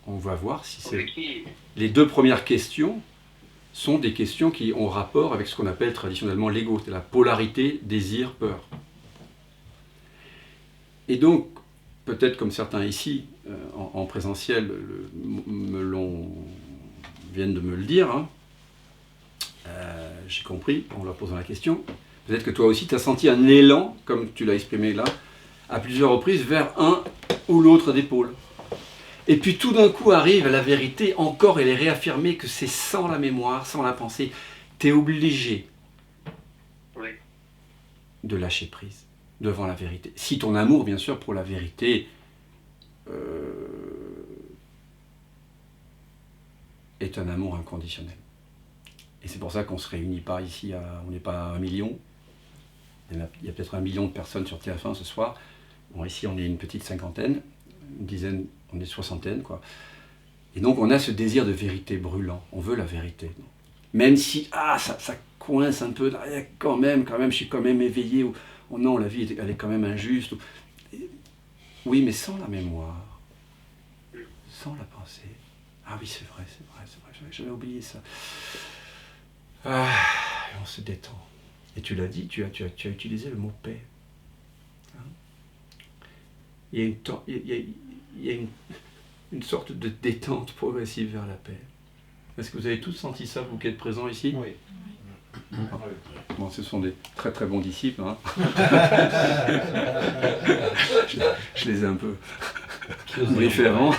on va voir si c'est... Les deux premières questions sont des questions qui ont rapport avec ce qu'on appelle traditionnellement l'ego, c'est la polarité désir-peur. Et donc, peut-être comme certains ici, en présentiel, viennent de me le dire, hein, j'ai compris en leur posant la question, peut-être que toi aussi tu as senti un élan, comme tu l'as exprimé là, à plusieurs reprises, vers un ou l'autre des pôles. Et puis tout d'un coup arrive la vérité, encore elle est réaffirmée que c'est sans la mémoire, sans la pensée. Tu es obligé de lâcher prise devant la vérité. Si ton amour, bien sûr, pour la vérité est un amour inconditionnel. Et c'est pour ça qu'on ne se réunit pas ici, on n'est pas 1 million. Il y a peut-être 1 million de personnes sur TF1 ce soir. Bon, ici, on est une petite cinquantaine, une dizaine, on est soixantaine, quoi. Et donc, on a ce désir de vérité brûlant. On veut la vérité. Même si, ça coince un peu, quand même, je suis quand même éveillé. Ou non, la vie, elle est quand même injuste. Oui, mais sans la mémoire, sans la pensée. Ah oui, c'est vrai, j'avais oublié ça. On se détend. Et tu l'as dit, tu as utilisé le mot paix. Hein? Il y a une sorte de détente progressive vers la paix. Est-ce que vous avez tous senti ça, vous qui êtes présents ici? Oui. Bon, ce sont des très très bons disciples. Hein. je les ai un peu briefés avant.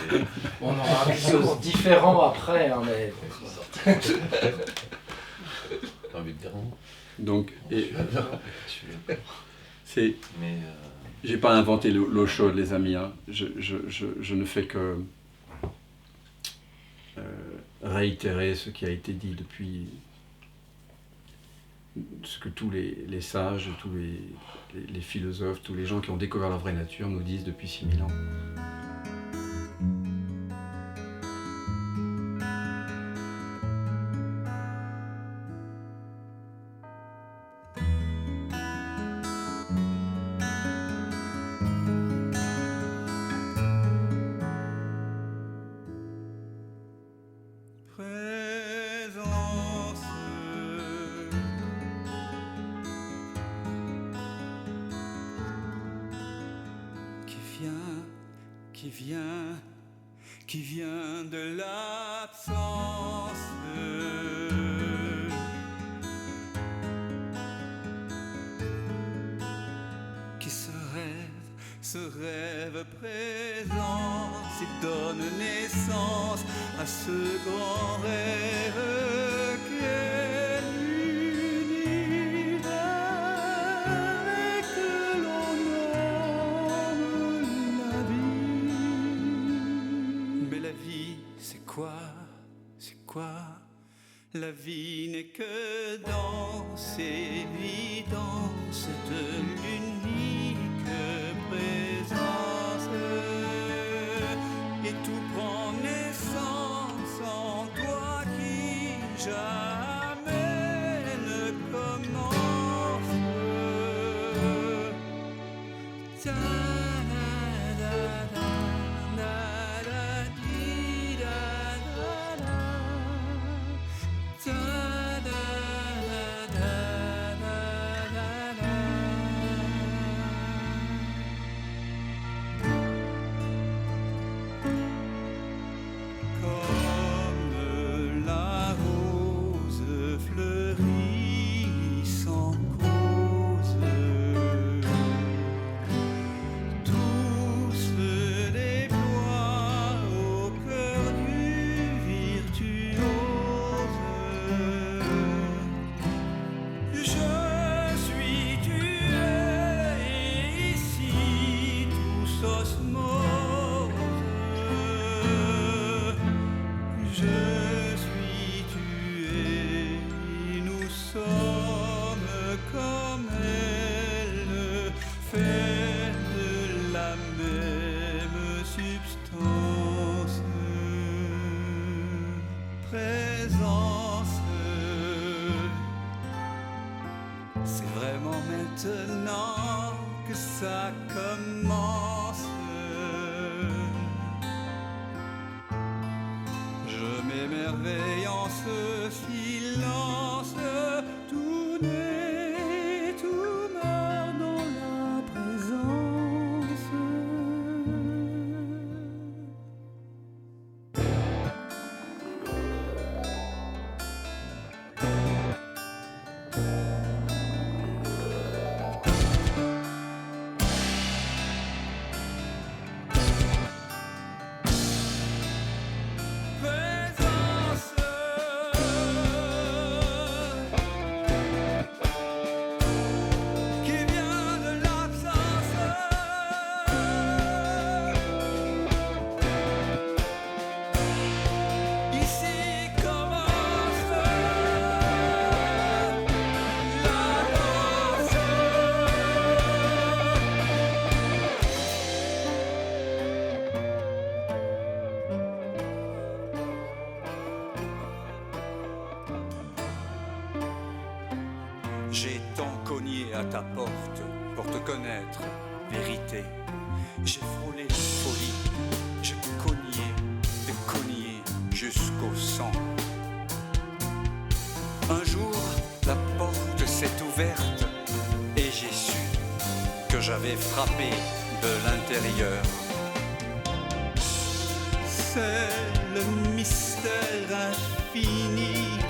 On aura quelque chose de différent après, hein, mais... T'as envie de dire non? Donc, Mais j'ai pas inventé l'eau chaude, les amis. Hein. Je ne fais que réitérer ce qui a été dit depuis, ce que tous les sages, tous les philosophes, tous les gens qui ont découvert la vraie nature nous disent depuis 6000 ans. Qui vient de l'absence, qui ce rêve présent, qui donne naissance à ce grand rêve qu'est l'univers et que l'on nomme la vie. Mais la vie, c'est quoi? C'est quoi? La vie n'est que danse, évidence de l'unique présence. J'ai tant cogné à ta porte pour te connaître, vérité. J'ai frôlé folie, j'ai cogné jusqu'au sang. Un jour, la porte s'est ouverte et j'ai su que j'avais frappé de l'intérieur. C'est le mystère infini